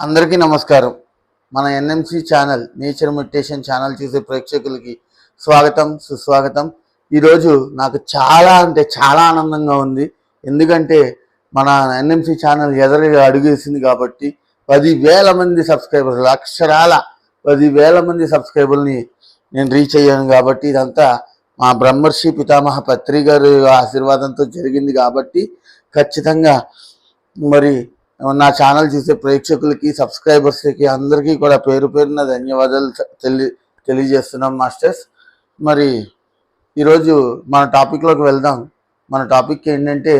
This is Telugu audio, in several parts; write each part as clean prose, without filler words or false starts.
అందరికీ నమస్కారం. మన NMC channel nature meditation channel చూసే ప్రేక్షకులకి స్వాగతం, సుస్వాగతం. ఈరోజు నాకు చాలా ఆనందంగా ఉంది. ఎందుకంటే మన ఎన్ఎంసి ఛానల్ ఎదురుగా అడుగేసింది కాబట్టి 10,000 మంది సబ్స్క్రైబర్లు, అక్షరాల 10,000 మంది సబ్స్క్రైబర్ని నేను రీచ్ అయ్యాను. కాబట్టి ఇదంతా మా బ్రహ్మర్షి పితామహ పత్రి గారి ఆశీర్వాదంతో జరిగింది. కాబట్టి ఖచ్చితంగా మరి నా ఛానల్ చూసే ప్రేక్షకులకి, సబ్స్క్రైబర్స్కి అందరికీ కూడా పేరు పేరున ధన్యవాదాలు తెలియజేస్తున్నాం మాస్టర్స్. మరి ఈరోజు మన టాపిక్లోకి వెళ్దాం. మన టాపిక్ ఏంటంటే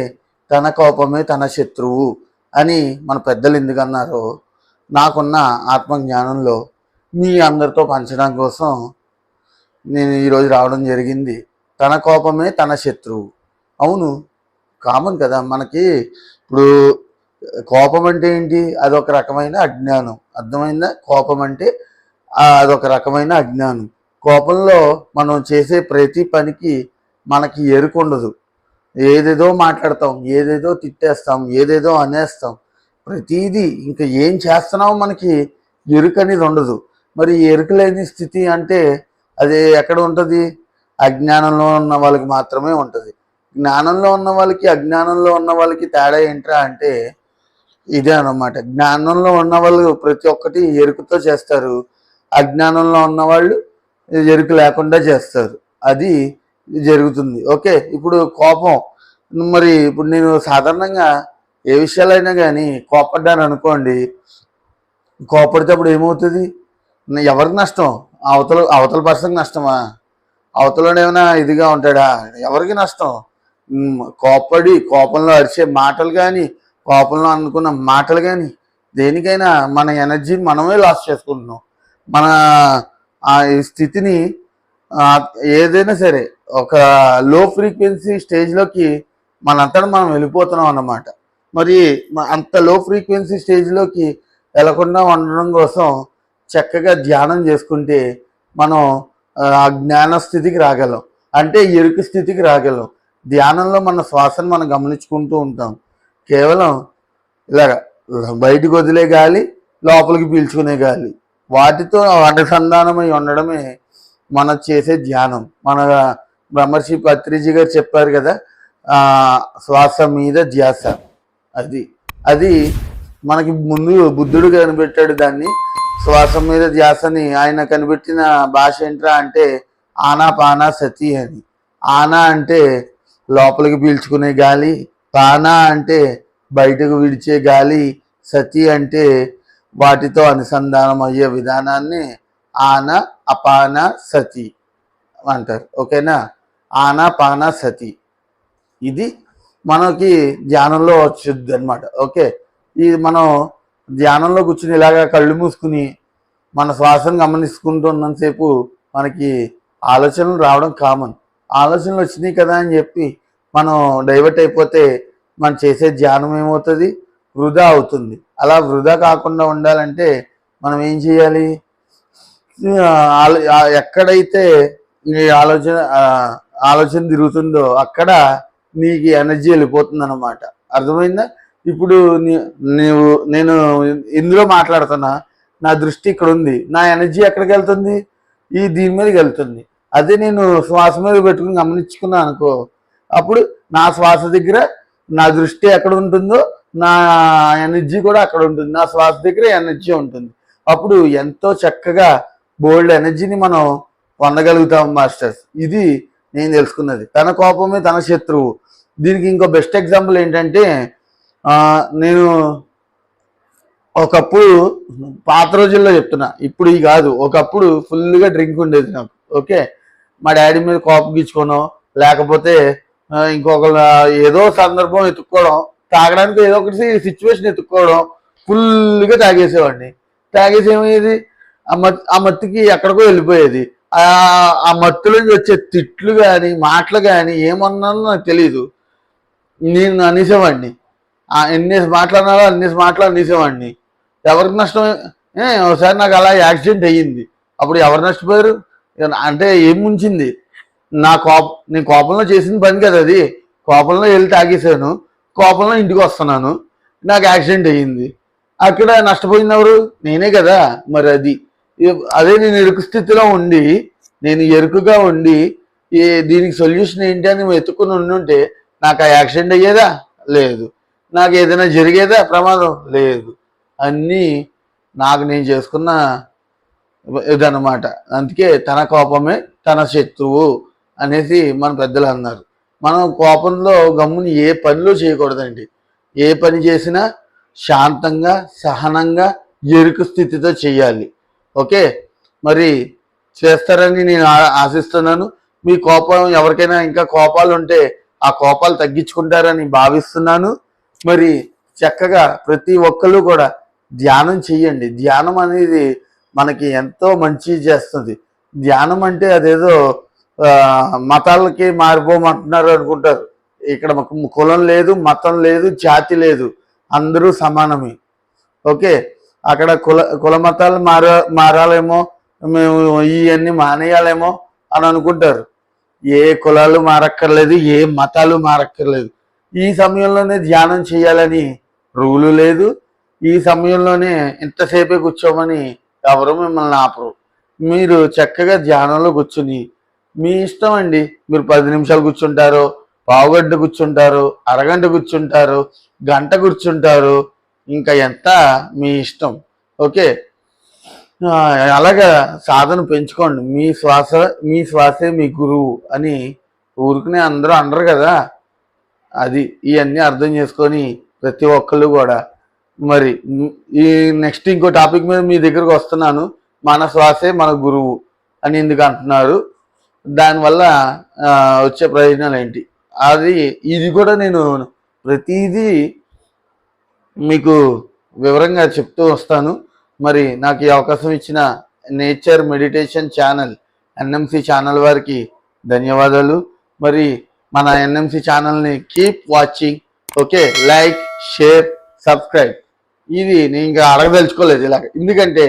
తన కోపమే తన శత్రువు అని మన పెద్దలు ఎందుకన్నారో నాకున్న ఆత్మజ్ఞానంలో మీ అందరితో పంచడం కోసం నేను ఈరోజు రావడం జరిగింది. తన కోపమే తన శత్రువు. అవును, కామన్ కదా మనకి. ఇప్పుడు కోపం అంటే ఏంటి? అదొక రకమైన అజ్ఞానం. అర్థమైందా? కోపం అంటే అదొక రకమైన అజ్ఞానం. కోపంలో మనం చేసే ప్రతి పనికి మనకి ఎరుకుండదు. ఏదేదో మాట్లాడతాం, ఏదేదో తిట్టేస్తాం, ఏదేదో అనేస్తాం. ప్రతిదీ ఇంకా ఏం చేస్తున్నామో మనకి ఎరుక అనేది ఉండదు. మరి ఎరుక లేని స్థితి అంటే అది ఎక్కడ ఉంటుంది? అజ్ఞానంలో ఉన్న వాళ్ళకి మాత్రమే ఉంటుంది. జ్ఞానంలో ఉన్న వాళ్ళకి, అజ్ఞానంలో ఉన్న వాళ్ళకి తేడా ఏంట్రా అంటే ఇదే అన్నమాట. జ్ఞానంలో ఉన్న వాళ్ళు ప్రతి ఒక్కటి ఎరుకతో చేస్తారు, అజ్ఞానంలో ఉన్నవాళ్ళు ఎరుక లేకుండా చేస్తారు. అది జరుగుతుంది. ఓకే, ఇప్పుడు కోపం. మరి ఇప్పుడు నేను సాధారణంగా ఏ విషయాలైనా కానీ కోపడ్డాను అనుకోండి, కోపడితే అప్పుడు ఏమవుతుంది? ఎవరికి నష్టం? అవతల పర్సన్కి నష్టమా? అవతలలో ఏమైనా ఇదిగా ఉంటాడా? ఎవరికి నష్టం? కోపంలో అరిచే మాటలు కానీ, కోపంలో అనుకున్న మాటలు కానీ, దేనికైనా మన ఎనర్జీని మనమే లాస్ చేసుకుంటున్నాం. మన ఆ స్థితిని ఏదైనా సరే ఒక లో ఫ్రీక్వెన్సీ స్టేజ్లోకి మనంతటా మనం వెళ్ళిపోతున్నాం అన్నమాట. మరి అంత లో ఫ్రీక్వెన్సీ స్టేజ్లోకి వెళ్లకుండా ఉండడం కోసం చక్కగా ధ్యానం చేసుకుంటే మనం ఆ జ్ఞాన స్థితికి రాగలం, అంటే ఎరుక స్థితికి రాగలం. ధ్యానంలో మన శ్వాసను మనం గమనించుకుంటూ ఉంటాం. కేవలం ఇలాగ బయటకు వదిలే గాలి, లోపలికి పీల్చుకునే గాలి, వాటితో అనుసంధానమై ఉండడమే మనం చేసే ధ్యానం. మన బ్రహ్మర్షి పత్రిజీ గారు చెప్పారు కదా, శ్వాస మీద ధ్యాస. అది మనకి ముందు బుద్ధుడు కనిపెట్టాడు దాన్ని. శ్వాస మీద ధ్యాసని ఆయన కనిపెట్టిన భాష ఏంట్రా అంటే ఆనాపానా సతి అని. ఆనా అంటే లోపలికి పీల్చుకునే గాలి, పానా అంటే బయటకు విడిచే గాలి, సతి అంటే వాటితో అనుసంధానం అయ్యే విధానాన్ని ఆన అపాన సతి అంటారు. ఓకేనా? ఆనా పాన సతి ఇది మనకి ధ్యానంలో వచ్చుద్ది అనమాట. ఓకే, ఇది మనం ధ్యానంలో కూర్చుని ఇలాగా కళ్ళు మూసుకుని మన శ్వాసను గమనించుకుంటున్నంతసేపు మనకి ఆలోచనలు రావడం కామన్. ఆలోచనలు వచ్చినాయి కదా అని చెప్పి మనం డైవర్ట్ అయిపోతే మనం చేసే ధ్యానం ఏమవుతుంది? వృధా అవుతుంది. అలా వృధా కాకుండా ఉండాలంటే మనం ఏం చేయాలి? ఎక్కడైతే నీ ఆలోచన తిరుగుతుందో అక్కడ నీకు ఎనర్జీ వెళ్ళిపోతుంది అన్నమాట. అర్థమైందా? ఇప్పుడు నేను ఇందులో మాట్లాడుతున్నా, నా దృష్టి ఇక్కడ ఉంది, నా ఎనర్జీ ఎక్కడికి వెళ్తుంది? దీని మీదకి వెళ్తుంది. అదే నేను శ్వాస మీద పెట్టుకుని గమనించుకున్నా అనుకో, అప్పుడు నా శ్వాస దగ్గర నా దృష్టి ఎక్కడ ఉంటుందో నా ఎనర్జీ కూడా అక్కడ ఉంటుంది. నా శ్వాస దగ్గర ఎనర్జీ ఉంటుంది. అప్పుడు ఎంతో చక్కగా బోల్డ్ ఎనర్జీని మనం పొందగలుగుతాం మాస్టర్స్. ఇది నేను తెలుసుకున్నది. తన కోపమే తన శత్రువు. దీనికి ఇంకో బెస్ట్ ఎగ్జాంపుల్ ఏంటంటే, నేను ఒకప్పుడు పాత రోజుల్లో చెప్తున్నా, ఇప్పుడు ఈ కాదు, ఒకప్పుడు ఫుల్గా డ్రింక్ ఉండేది నాకు. ఓకే, మా డాడీ మీద కోపం గీచుకోనో లేకపోతే ఇంకొకరు ఏదో సందర్భం ఎత్తుక్కోవడం, తాగడానికి ఏదో ఒకటి సిచ్యువేషన్ ఎత్తుక్కోవడం, ఫుల్గా తాగేసేవాడిని. తాగేసి ఏమయ్యేది? ఆ మత్తుకి ఎక్కడికో వెళ్ళిపోయేది. ఆ మత్తులోంచి వచ్చే తిట్లు కానీ మాటలు కానీ ఏమన్నానో నాకు తెలీదు. నేను అనేసేవాడిని, ఎన్ని మాట్లాడినారో అన్ని మాటలు అనేసేవాడిని. ఎవరికి నష్టం? ఒకసారి నాకు అలా యాక్సిడెంట్ అయ్యింది. అప్పుడు ఎవరు నష్టపోయారు అంటే ఏం ముంచింది? నేను కోపంలో చేసిన పని కదా అది. కోపంలో వెళ్ళి తాగేసాను, కోపంలో ఇంటికి వస్తున్నాను, నాకు యాక్సిడెంట్ అయ్యింది. అక్కడ నష్టపోయింది ఎవరు? నేనే కదా. మరి అదే నేను ఎరుకు స్థితిలో ఉండి, నేను ఎరుకుగా ఉండి దీనికి సొల్యూషన్ ఏంటి అని వెతుక్కుని ఉండుంటే నాకు ఆ యాక్సిడెంట్ అయ్యేదా? లేదు. నాకు ఏదైనా జరిగేదా ప్రమాదం? లేదు. అన్నీ నాకు నేను చేసుకున్న ఇదన్నమాట. అందుకే తన కోపమే తన శత్రువు అనేసి మన పెద్దలు అన్నారు. మనం కోపంలో గమ్ముని ఏ పనిలో చేయకూడదండి. ఏ పని చేసినా శాంతంగా, సహనంగా, ఎరుకు స్థితితో చేయాలి. ఓకే, మరి చేస్తారని నేను ఆశిస్తున్నాను. మీ కోపం ఎవరికైనా ఇంకా కోపాలు ఉంటే ఆ కోపాలు తగ్గించుకుంటారని భావిస్తున్నాను. మరి చక్కగా ప్రతి ఒక్కళ్ళు కూడా ధ్యానం చెయ్యండి. ధ్యానం అనేది మనకి ఎంతో మంచి చేస్తుంది. ధ్యానం అంటే అదేదో మతాలకి మారిపోమంటున్నారు అనుకుంటారు. ఇక్కడ కులం లేదు, మతం లేదు, జాతి లేదు, అందరూ సమానమే. ఓకే, అక్కడ కుల మతాలు మారాలేమో, మేము ఇవన్నీ మానేయాలేమో అని అనుకుంటారు. ఏ కులాలు మారక్కర్లేదు, ఏ మతాలు మారక్కర్లేదు. ఈ సమయంలోనే ధ్యానం చేయాలని రూలు లేదు. ఈ సమయంలోనే ఇంతసేపే కూర్చోమని ఎవరు మిమ్మల్ని ఆపరు. మీరు చక్కగా ధ్యానంలో కూర్చుని మీ ఇష్టం అండి. మీరు 10 నిమిషాలు కూర్చుంటారు, పావుగంట కూర్చుంటారు, అరగంట కూర్చుంటారు, గంట కూర్చుంటారు, ఇంకా ఎంత మీ ఇష్టం. ఓకే, అలాగా సాధన పెంచుకోండి. మీ శ్వాసే మీ గురువు అని ఊరుకునే అందరూ అనరు కదా. ఇవన్నీ అర్థం చేసుకొని ప్రతి ఒక్కళ్ళు కూడా మరి ఈ నెక్స్ట్ ఇంకో టాపిక్ మీద మీ దగ్గరకు వస్తున్నాను. మన శ్వాసే మన గురువు అని ఎందుకు అంటున్నారు, దానివల్ల వచ్చే ప్రయోజనాలు ఏంటి, ఇది కూడా నేను ప్రతిదీ మీకు వివరంగా చెప్తూ వస్తాను. మరి నాకు ఈ అవకాశం ఇచ్చిన nature meditation channel NMC channel వారికి ధన్యవాదాలు. మరి మన ఎన్ఎంసి ఛానల్ని keep watching. Okay, like, share, subscribe. ఇది నేను ఇంకా అడగదలుచుకోలేదు ఇలాగ, ఎందుకంటే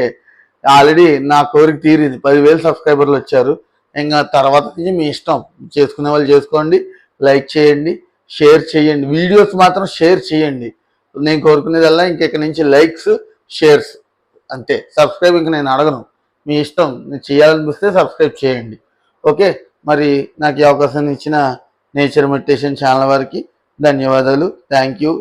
ఆల్రెడీ నా కోరిక తీరింది. 10,000 సబ్స్క్రైబర్లు వచ్చారు. ఇంకా తర్వాత నుంచి మీ ఇష్టం, చేసుకునే వాళ్ళు చేసుకోండి. లైక్ చేయండి, షేర్ చేయండి, వీడియోస్ మాత్రం షేర్ చేయండి. నేను కోరుకునేదల్లా ఇంకెక్కడి నుంచి లైక్స్, షేర్స్ అంతే. సబ్స్క్రైబ్ ఇంకా నేను అడగను, మీ ఇష్టం. నేను చేయాలనిపిస్తే సబ్స్క్రైబ్ చేయండి. ఓకే, మరి నాకు ఈ అవకాశం ఇచ్చిన నేచర్ మెడిటేషన్ ఛానల్ వారికి ధన్యవాదాలు. Thank you.